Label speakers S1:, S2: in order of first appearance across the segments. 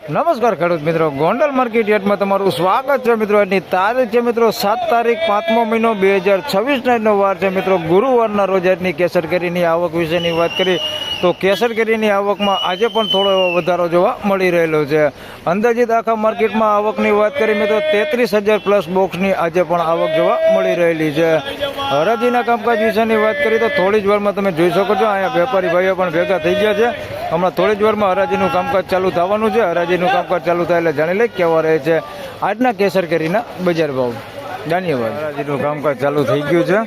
S1: નમસ્કાર ખેડૂત મિત્રો, ગોંડલ માર્કેટ યાર્ડમાં તમારું સ્વાગત છે મિત્રો. આજની તારીખ છે મિત્રો 7 તારીખ 5મો મહિનો 2026 વાર છે મિત્રો. ગુરુવારના રોજ આજની કેસર કેરીની આવક વિશેની વાત કરી તો કેસર કેરીની આવકમાં આજે પણ થોડો એવો વધારો જોવા મળી રહેલો છે. અંદાજિત આખા માર્કેટમાં આવકની વાત કરી મિત્રો 33,000 પ્લસ બોક્સની આજે પણ આવક જોવા મળી રહેલી છે. હરાજીના કામકાજ વિશેની વાત કરી તો થોડી જ વારમાં તમે જોઈ શકો છો અહીંયા વેપારી ભાઈઓ પણ ભેગા થઈ ગયા છે. હમણાં થોડી જ વારમાં હરાજીનું કામકાજ ચાલુ થવાનું છે. હરાજીનું કામકાજ ચાલુ થાય એટલે જાણી લે કેવા રહે છે આજના કેસર કેરીના બજાર ભાવ. ધન્યવાદ. હરાજીનું કામકાજ ચાલુ થઈ ગયું છે.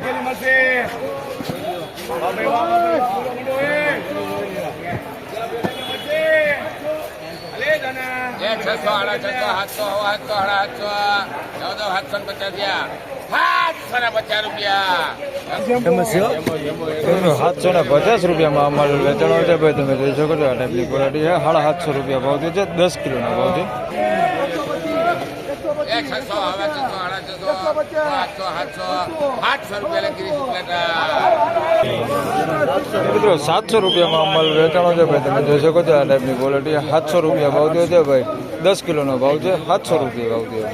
S1: ₹750 અમારે વેચાણો છે ભાઈ. તમે જોઈ શકો છો આ ટાઈપની ક્વોલિટી છે. ₹750 ભાવ છે. 10 કિલોનો ભાવ છે. મિત્રો ₹700 અમલ વેચાણો છે ભાઈ. તમે જોઈ શકો છો આ ટાઈપની ક્વોલિટી. ₹700 ભાવ થયો છે ભાઈ. 10 કિલોનો ભાવ છે. ₹700 ભાવ થયો.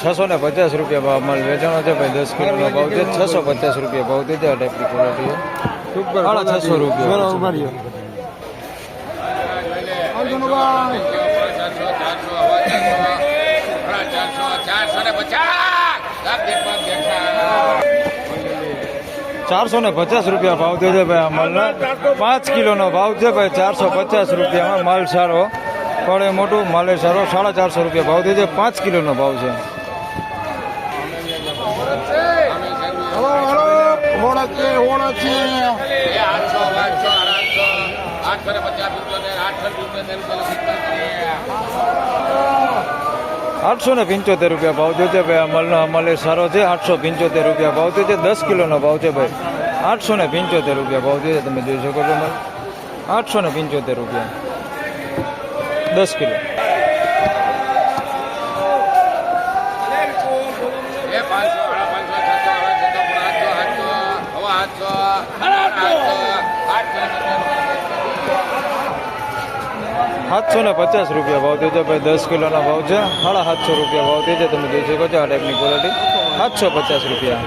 S1: 650 ભાવ માલ વેચાણો છે ભાઈ. 10 કિલોનો ભાવ છે. ₹650 ભાવ છે. આ ટાઈપની ક્વોલિટી છે. ₹650. ₹450 ભાવ થયો છે ભાઈ. આ માલના 5 કિલોનો ભાવ છે ભાઈ. ₹450 માલ સારો પડે મોટું માલે સારો. ₹450 ભાવ થયો છે. 5 કિલોનો ભાવ છે. ₹875 ભાવ થયો છે ભાઈ. આ માલનો અમાલે સારો છે. ₹875 ભાવ થયો છે. 10 કિલોનો ભાવ છે ભાઈ. ₹875 ભાવ થયો છે. તમે જોઈ શકો છો માલ. ₹875 10 કિલો. ₹750 ભાવ થયો છે ભાઈ. 10 કિલોનો ભાવ છે. ₹750 ભાવ થયો છે. તમે જોઈ શકો છો આ ટાઈપની ક્વોલિટી. ₹750.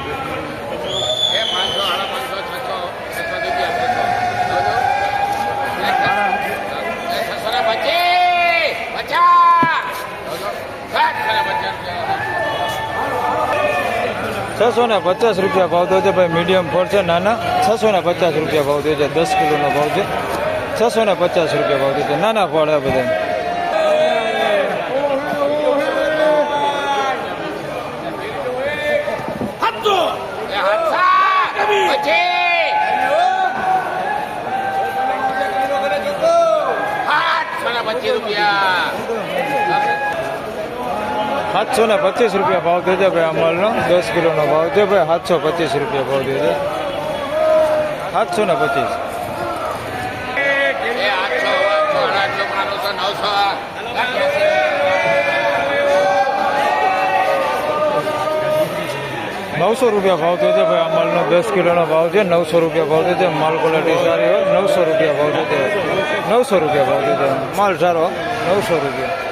S1: ₹650 ભાવ થયો છે ભાઈ. મીડિયમ ફળ છે નાના. ₹650 ભાવ થયો છે. 10 કિલોનો ભાવ છે. ₹650 ભાવ થયો છે. નાના ફળ આ બધા. ₹725 ભાવ થયો છે ભાઈ. અમલનો 10 કિલોનો ભાવ છે ભાઈ. ₹725 ભાવ થયો છે. 725. ₹900 ભાવ થયો છે ભાઈ. અમલનો 10 કિલોનો ભાવ છે. ₹900 ભાવ થયો છે. માલ ક્વોલિટી સારી હોય. ₹900 ભાવ થયો છે. ₹900 ભાવ થયો છે. માલ સારો. ₹900.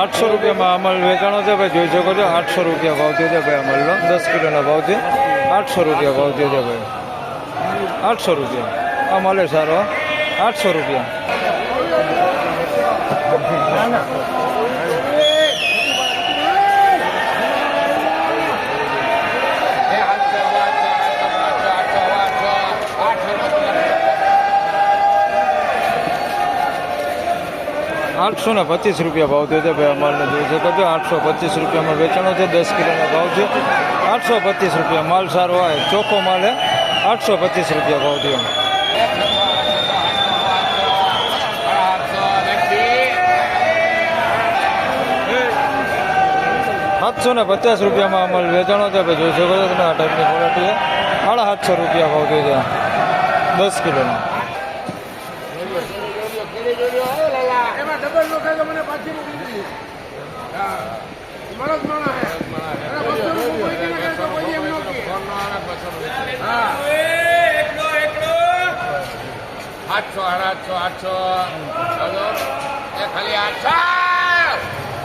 S1: ₹800 અમલ વેચાણો છે ભાઈ. જોઈ શકો છો ₹800 ભાવ થયો છે ભાઈ. અમલનો 10 કિલોનો ભાવ છે. ₹800 ભાવ થયો છે ભાઈ. ₹800 અમલે સારો. ₹800. ₹825 ભાવ થયો છે ભાઈ. અમાલને જોઈ શકો છો ₹825 વેચાણો છે. 10 કિલોનો ભાવ છે. ₹825 માલ સારો હોય. ચોખ્ખો માલ હે. ₹825 ભાવ થયો. 750 રૂપિયામાં અમલ વેચાણો છે. ભાઈ જોઈ શકો છો તમે આ ટાઈપની ક્વોલિટી છે. 750 રૂપિયા ભાવ થયો છે 10 કિલોનો.
S2: આઠસો ખાલી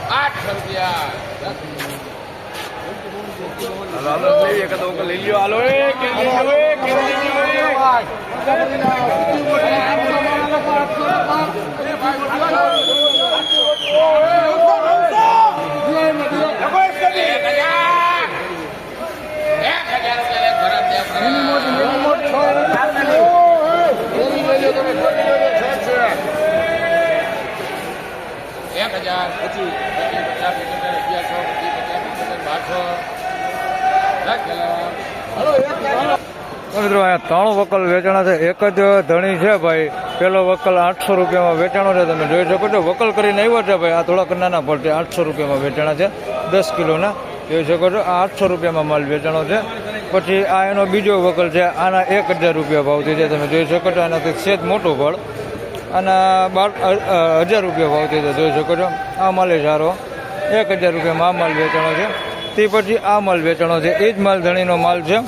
S2: 800 રૂપિયા. લઈ લ્યો હાલો
S1: મિત્રો અહીંયા 3 વકલ વેચાણા છે. એક જ ધણી છે ભાઈ. પેલો વકલ 800 રૂપિયામાં વેચાણો છે. તમે જોઈ શકો છો વકલ કરીને આવ્યો છે ભાઈ. આ થોડાક નાના પડશે 800 રૂપિયામાં વેચાણા છે 10 કિલોના. જોઈ શકો છો આ 800 રૂપિયામાં માલ વેચાણો છે. પછી આ એનો બીજો વકલ છે. આના 1000 રૂપિયા ભાવથી છે. તમે જોઈ શકો છો આનાથી સેજ મોટું ફળ. આના 1000 રૂપિયા ભાવથી છે. જોઈ શકો છો આ માલ સારો 1000 રૂપિયામાં આ માલ વેચાણો છે. તે પછી આ માલ વેચાણો છે. એ જ માલ ધણીનો માલ છે.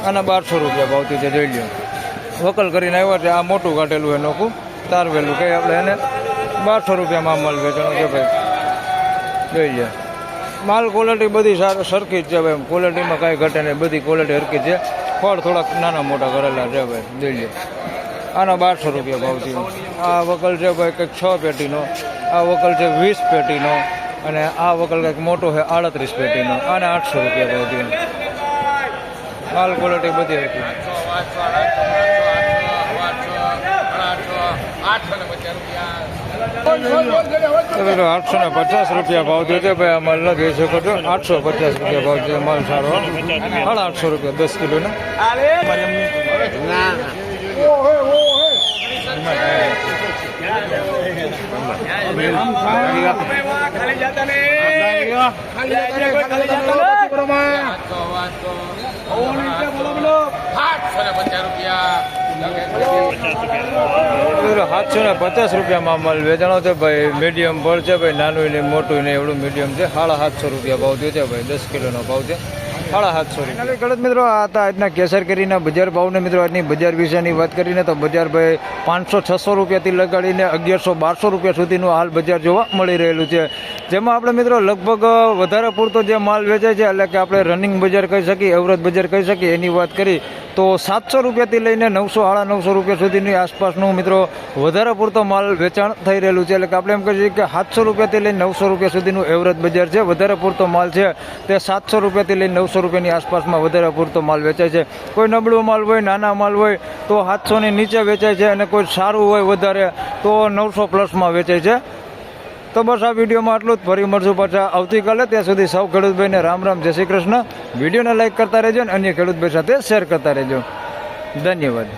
S1: આના 1200 રૂપિયા ભાવથી છે. જોઈ લો વકલ કરીને આવ્યા છે. આ મોટું કાઢેલું છે નોખું તારવેલું કંઈ આપણે એને 1200 રૂપિયામાં માલ વેચાણો છે ભાઈ. જોઈ લો માલ ક્વોલિટી બધી સરખી જ છે ભાઈ. ક્વોલિટીમાં કાંઈ ઘટે નહીં. બધી ક્વોલિટી સરખી છે. ફળ થોડાક નાના મોટા કરેલા છે ભાઈ. જોઈ લો આના 1200 રૂપિયા ભાવથી. આ વકલ છે ભાઈ કંઈક 6 પેટીનો. આ વકલ છે 20 પેટીનો. અને આ વકલ કંઈક મોટો છે 38 પેટીનો. આના 800 રૂપિયા ભાવથી. માલ ક્વોલિટી બધી હતી. 850 રૂપિયા ભાવ થયો છે ભાઈ. આ માલ ન જોઈ શકો છો 850 રૂપિયા ભાવ છે. માલ સારો 850 રૂપિયા 10 કિલોનો. રૂપિયામાં માલ વેચાણો છે ભાઈ. મીડિયમ ફળ છે ભાઈ. નાનું ને મોટું ને એવડું મીડિયમ છે. 750 રૂપિયા ભાવ થયો છે ભાઈ. 10 કિલોનો ભાવ છે 750 રૂપિયા. ખેડૂત મિત્રો આ હતા આજના કેસર કેરીના બજાર ભાવને. મિત્રો આજની બજાર વિશેની વાત કરીને તો બજાર ભાઈ 500-600 રૂપિયાથી લગાડીને 1100-1200 રૂપિયા સુધીનું હાલ બજાર જોવા મળી રહેલું છે. જેમાં આપણે મિત્રો લગભગ વધારે પૂરતો જે માલ વેચાય છે એટલે કે આપણે રનિંગ બજાર કહી શકીએ, એવરેજ બજાર કહી શકીએ એની વાત કરી તો 700 રૂપિયાથી લઈને 900-950 રૂપિયા સુધીની આસપાસનું મિત્રો વધારે પૂરતો માલ વેચાણ થઈ રહેલું છે. એટલે કે આપણે એમ કહીએ કે 700 રૂપિયાથી લઈને 900 રૂપિયા સુધીનું એવરેજ બજાર છે. વધારે પૂરતો માલ છે તે 700 રૂપિયાથી લઈને 900 રૂપિયાની આસપાસમાં વધારે પૂરતો માલ વેચાય છે. કોઈ નબળો માલ હોય, નાના માલ હોય તો 700ની નીચે વેચાય છે અને કોઈ સારું હોય વધારે તો 900 પ્લસમાં વેચાય છે. તો બસ આ વિડીયોમાં આટલું જ. ફરી મળશું પાછા આવતીકાલે. ત્યાં સુધી સૌ ખેડૂતભાઈને રામ રામ, જય શ્રી કૃષ્ણ. વિડીયોને લાઈક કરતા રહેજો અને અન્ય ખેડૂતભાઈ સાથે શેર કરતા રહેજો. ધન્યવાદ.